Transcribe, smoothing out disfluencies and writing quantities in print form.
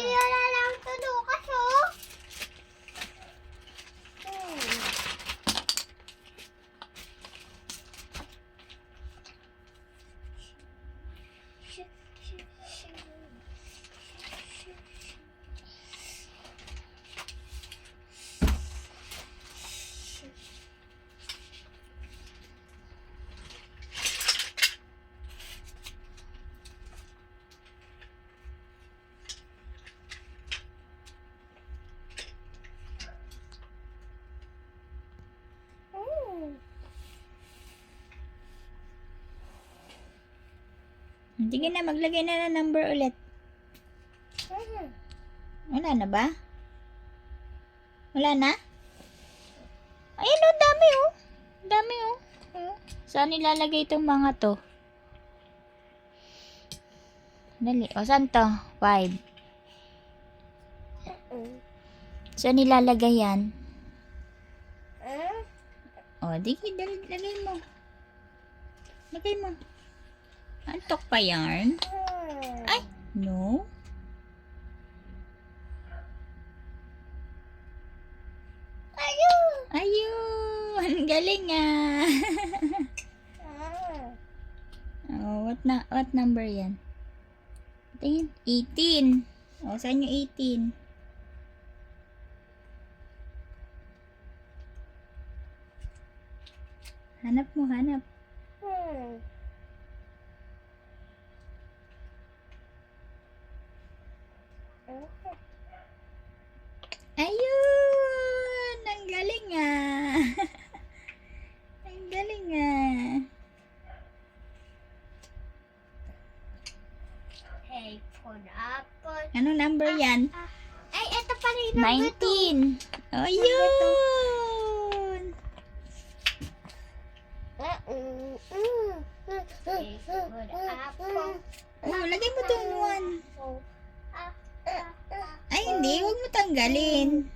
wala lang ito Lucas, oh. Sige na, maglagay na ng number ulit. Wala na ba? Wala na? Ayun oh, dami oh. Dami oh. Saan ilalagay itong mga to? Dali. O, saan to? 5. Saan ilalagay yan? O, dali, lagay mo. Lagay mo. Antok pa yarn? Ay, no. Ayun! Ang galing ah! Oh, what number yan? Tingin. 18. Oh, saan yung 18? Hanap mo, hanap. Ayun! Ang galing ah! Ang galing ah! Hey, for the apple. Anong number yan? Ay, ito pa rin number 19! Ayun! Hey, for the apple. Oh, lagay mo itong 1. Ay, hindi. Huwag mo tanggalin.